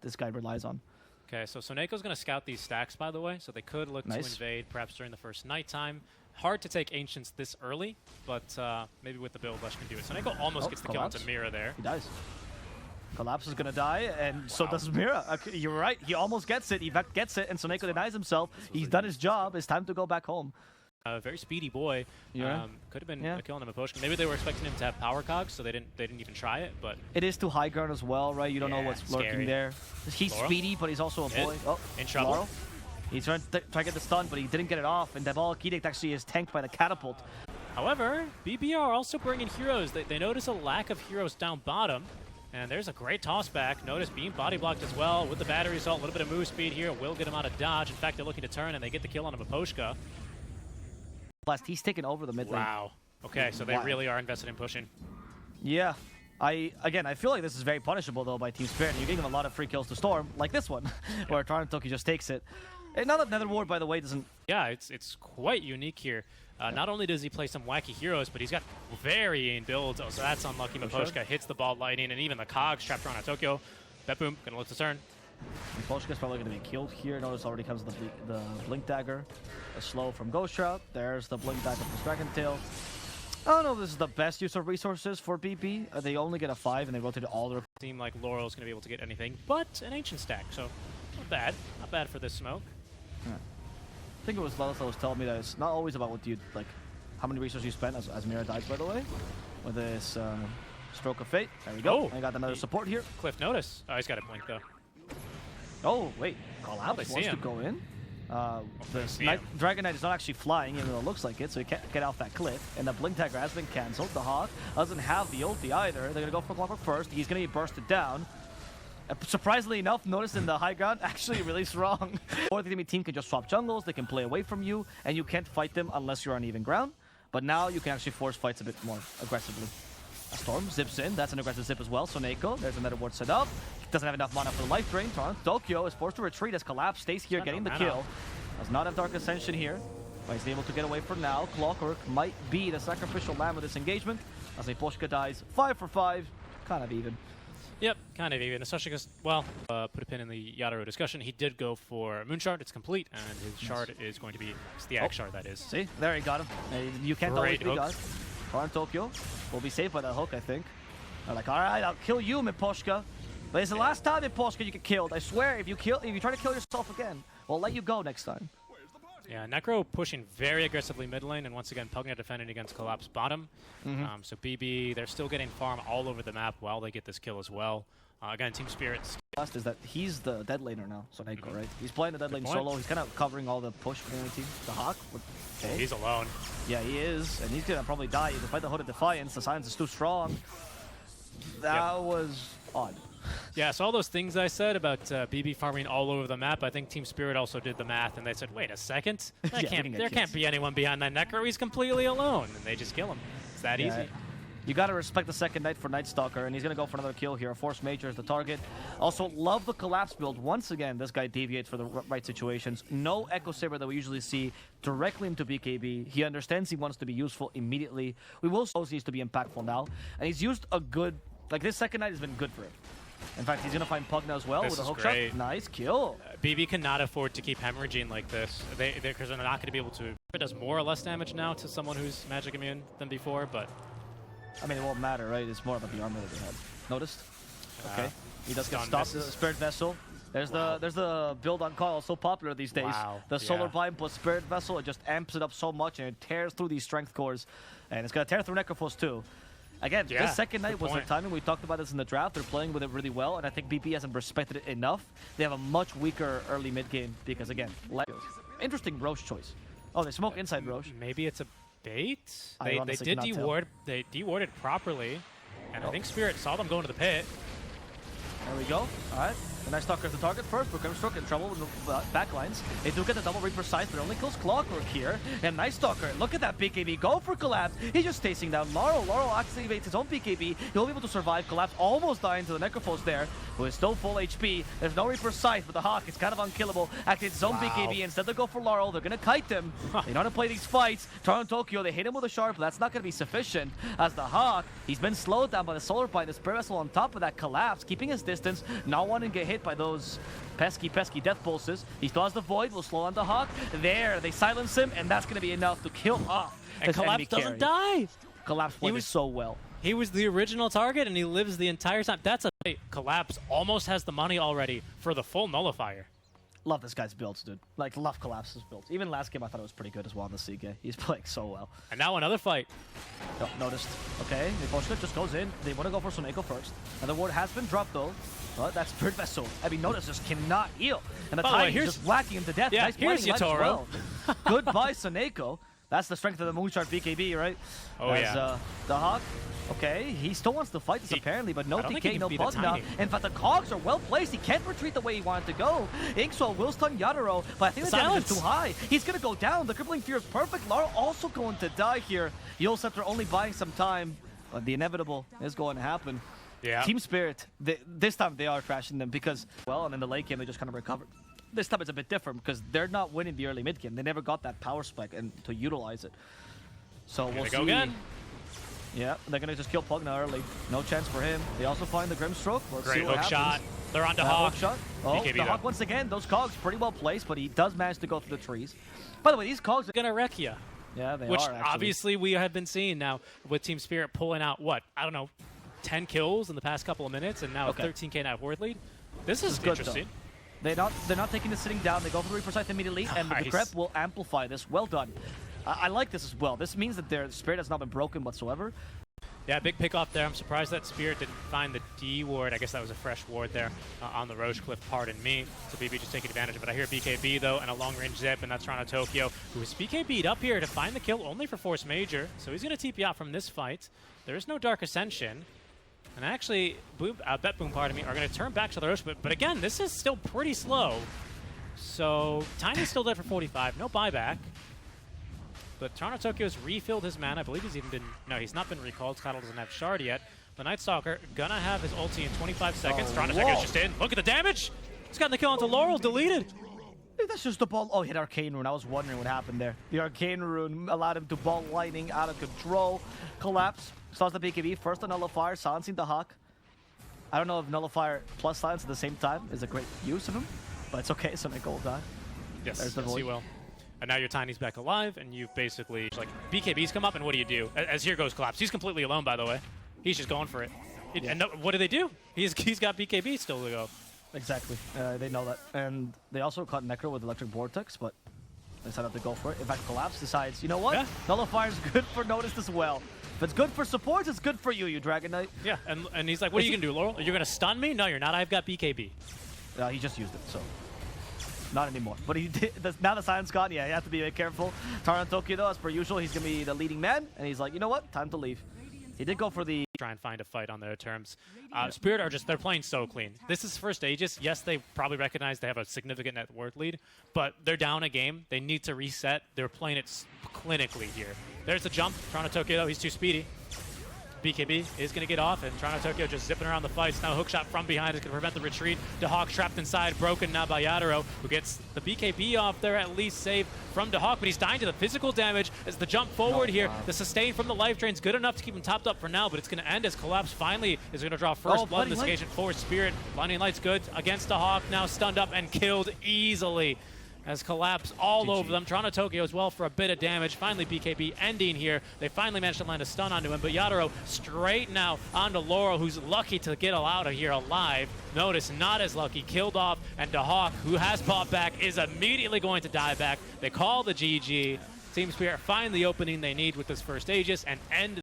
this guy relies on. Okay, so Soneko's going to scout these stacks, by the way, so they could look to invade perhaps during the first nighttime. Hard to take Ancients this early, but maybe with the build, Lush can do it. Soneko almost gets the kill onto Mira there. He dies. Collapse is going to die, and so does Mira. You're right. He almost gets it. He gets it, and Soneko denies himself. He's done his job. It's time to go back home. Very speedy boy. Could have been a kill on him. Maybe they were expecting him to have power cogs, so they didn't even try it. But it is too high ground as well, right? You don't know what's lurking there. He's speedy, but he's also a boy. Oh, in trouble. Laurel. He's trying to get the stun, but he didn't get it off, and Deval Kidic actually is tanked by the catapult. However, BBR also bringing heroes. They notice a lack of heroes down bottom. And there's a great toss back. Notice being body blocked as well with the battery assault. A little bit of move speed here will get him out of dodge. In fact, they're looking to turn and they get the kill on Miposhka. Blast, he's taken over the mid lane. Wow. Okay, so they really are invested in pushing. Yeah. I feel like this is very punishable though by Team Spirit. You're giving a lot of free kills to Storm, like this one, where Tarantoki just takes it. And now that Nether Ward, by the way, doesn't... Yeah, it's quite unique here. Not only does he play some wacky heroes, but he's got varying builds. Oh, so that's unlucky. Miposhka hits the ball lightning, and even the cogs trapped around Tokyo. Betboom gonna look to turn. Miposhka's probably gonna be killed here. Notice already comes the Blink Dagger. A slow from Ghost Shroud. There's the Blink Dagger from Dragon Tail. I don't know if this is the best use of resources for BP. They only get a 5 and they rotate all their... Seem like Laurel's gonna be able to get anything but an Ancient stack, so not bad. Not bad for this smoke. Yeah. I think it was Lelis that was telling me that it's not always about what you like, how many resources you spend, as Mira dies, by the way, with this Stroke of Fate. There we go. I got another support here. Cliff notice. Oh, he's got a blink though. Oh wait, Collapse wants to go in. The Dragon Knight is not actually flying, even though it looks like it, so he can't get off that cliff. And the Blink Dagger has been cancelled. The Hawk doesn't have the ulti either. They're gonna go for Clockwork first. He's gonna be bursted down. Surprisingly enough, notice in the high ground, actually really strong. Or the enemy team can just swap jungles, they can play away from you, and you can't fight them unless you're on even ground. But now you can actually force fights a bit more aggressively. A Storm zips in, that's an aggressive zip as well. Soneko, there's another ward set up. Doesn't have enough mana for the life drain. Tokyo is forced to retreat as Collapse stays here getting the kill. Does not have Dark Ascension here, but he's able to get away for now. Clockwork might be the sacrificial lamb of this engagement, as Miposhka dies 5 for 5, kind of even. Yep, kind of even, especially because, well, put a pin in the Yadaro discussion. He did go for Moon Shard, it's complete, and his shard is going to be the Axe Shard, that is. See, there he got him. You can't always be guys. Torrent Tokyo will be saved by that hook, I think. They're like, alright, I'll kill you, Miposhka. But it's the last time, Miposhka, you get killed. I swear, if you try to kill yourself again, we'll let you go next time. Yeah, Necro pushing very aggressively mid lane, and once again, Pugna defending against Collapse bottom. So BB, they're still getting farm all over the map while they get this kill as well. Again, Team Spirit's... Last is that he's the dead laner now, Soneko, right? He's playing the dead lane solo. He's kind of covering all the push for the enemy team. The Hawk. Okay. He's alone. Yeah, he is, and he's going to probably die. Despite the Hood of Defiance, the silence is too strong. That was odd. Yeah, so all those things I said about BB farming all over the map, I think Team Spirit also did the math, and they said, wait a second, there can't be anyone behind that Necro, he's completely alone, and they just kill him. It's that easy. You gotta respect the second Knight for Night Stalker, and he's gonna go for another kill here. Force Major is the target. Also, love the Collapse build. Once again, this guy deviates for the right situations. No Echo Saber that we usually see directly into BKB. He understands he wants to be useful immediately. We will suppose he needs to be impactful now, and he's used a good, like this second Knight has been good for him. In fact, he's going to find Pugna as well with a hook shot. Nice kill. BB cannot afford to keep hemorrhaging like this because they're not going to be able to. It does more or less damage now to someone who's magic immune than before, but... I mean, it won't matter, right? It's more about the armor that they have. Noticed? Okay. He does get stopped. The Spirit Vessel. There's the build on call, so popular these days. The Solar Bind plus Spirit Vessel, it just amps it up so much and it tears through these strength cores. And it's going to tear through Necrophos too. Again, this second Knight was their timing. We talked about this in the draft. They're playing with it really well, and I think BP hasn't respected it enough. They have a much weaker early mid game because, again, interesting Roche choice. Oh, they smoke inside Roche. Maybe it's a bait? They did deward. They dewarded properly, and I think Spirit saw them go into the pit. There we go. All right. The Night Stalker is the target first, but Grimstroke in trouble with the backlines. They do get the double Reaper size, but it only kills Clockwork here. And Night Stalker, look at that BKB, go for Collapse. He's just chasing down Laurel. Laurel activates his own BKB. He'll be able to survive. Collapse almost dying to the Necrophos there, who is still full HP. There's no Reaper size, but the Hawk is kind of unkillable. Activates his own BKB. Instead, they go for Laurel. They're going to kite them. They know how to play these fights. Toronto Tokyo, they hit him with a Shard, but that's not going to be sufficient. As the Hawk, he's been slowed down by the Solar Bind, the Spirit Vessel on top of that Collapse, keeping his distance, not wanting to get hit hit by those pesky death pulses. He still has the Void, will slow on the Hawk. There, they silence him, and that's going to be enough to kill off and his Collapse doesn't die. Collapse played so well. He was the original target, and he lives the entire time. That's a Collapse almost has the money already for the full nullifier. Love this guy's builds, dude. Like, love Collapse's builds. Even last game, I thought it was pretty good as well in the CG. He's playing so well. And now another fight. Oh, noticed. Okay, Niposhka just goes in. They want to go for Soneko first. And the ward has been dropped, though. But that's Spirit Vessel. I mean, notice just cannot heal. And the time is just whacking him to death. Yeah, nice here's Yatoro. Well. Goodbye, Soneko. That's the strength of the Moonshard BKB, right? Oh, yeah. The Hawk. Okay, he still wants to fight this apparently, but no TK, no button down. In fact, the cogs are well placed. He can't retreat the way he wanted to go. Inkswell will stun Yatoro, but I think the damage is too high. He's going to go down. The Crippling Fear is perfect. Lara also going to die here. Yule Scepter only buying some time, but the inevitable is going to happen. Yeah. Team Spirit, this time they are crashing them because, well, and in the late game they just kind of recovered. This time it's a bit different because they're not winning the early mid game. They never got that power spike and to utilize it. So we'll see. Go again. Yeah, they're going to just kill Pugna early. No chance for him. They also find the Grimstroke. Let's see what hook shot. They're on to Hawk. Hook shot. Oh, BKB the Hawk once again. Those cogs pretty well placed, but he does manage to go through the trees. By the way, these cogs are going to wreck you. Yeah, they Which are, actually. Obviously we have been seeing now with Team Spirit pulling out, what, I don't know, 10 kills in the past couple of minutes, and now a 13k net ward lead. This is interesting. They're not taking the sitting down. They go for the Reaper immediately, and the Crep will amplify this. Well done. I like this as well. This means that their Spirit has not been broken whatsoever. Yeah, big pick off there. I'm surprised that Spirit didn't find the D ward. I guess that was a fresh ward there on the Roche Cliff, pardon me. So BB just taking advantage of it. I hear BKB, though, and a long-range zip, and that's Toronto Tokyo, who is BKB'd up here to find the kill only for Force Major. So he's going to TP out from this fight. There is no Dark Ascension. And actually, BetBoom, pardon me, are going to turn back to the Roche, but again, this is still pretty slow. So Tiny's still dead for 45. No buyback. But Toronto Tokyo's refilled his mana. I believe he's even been... No, he's not been recalled. Scuttle doesn't have Shard yet. The Night Stalker gonna have his ulti in 25 seconds. Toronto Tokyo's just in. Look at the damage! He's gotten the kill onto Laurel. Deleted. I think that's just the ball. Oh, he hit Arcane Rune. I was wondering what happened there. The Arcane Rune allowed him to ball lightning out of control. Collapse. Starts the BKB. First the Nullifier. Silencing the Hawk. I don't know if Nullifier plus Silence at the same time is a great use of him. But it's okay. So Nick will die. Yes, he will. And now your Tiny's back alive, and you've basically, like, BKB's come up, and what do? As here goes Collapse. He's completely alone, by the way. He's just going for it. Yeah. And no, what do? He's got BKB still to go. Exactly. They know that. And they also caught Necro with Electric Vortex, but they decided to go for it. In fact, Collapse decides, you know what? Yeah. Nullifier's good for Noticed as well. If it's good for supports, it's good for you Dragon Knight. Yeah, and he's like, what are you going to do, Laurel? You're going to stun me? No, you're not. I've got BKB. He just used it, so... Not anymore. But he did, now the silence gone, yeah, you have to be careful. Toronto Tokyo, though, as per usual, he's going to be the leading man. And he's like, you know what? Time to leave. He did go for the... Try and find a fight on their terms. Spirit are just, they're playing so clean. This is first Aegis. Yes, they probably recognize they have a significant net worth lead, but they're down a game. They need to reset. They're playing it clinically here. There's the jump. Toronto Tokyo, though, he's too speedy. BKB is going to get off, and Toronto Tokyo just zipping around the fights. Now hookshot from behind is going to prevent the retreat. DeHawk trapped inside, broken now by Yatoro, who gets the BKB off there, at least saved from DeHawk, but he's dying to the physical damage as the jump forward here. The sustain from the life drain is good enough to keep him topped up for now, but it's going to end as Collapse finally is going to draw first blood in this occasion for Spirit. Blinding Light's good against DeHawk, now stunned up and killed easily. As Collapse all over them. Toronto Tokyo as well for a bit of damage. Finally, BKB ending here. They finally managed to land a stun onto him, but Yatoro straight now onto Laurel, who's lucky to get out of here alive. Notice, not as lucky. Killed off, and DeHawk, who has popped back, is immediately going to die back. They call the GG. Team Spirit find the opening they need with this first Aegis and end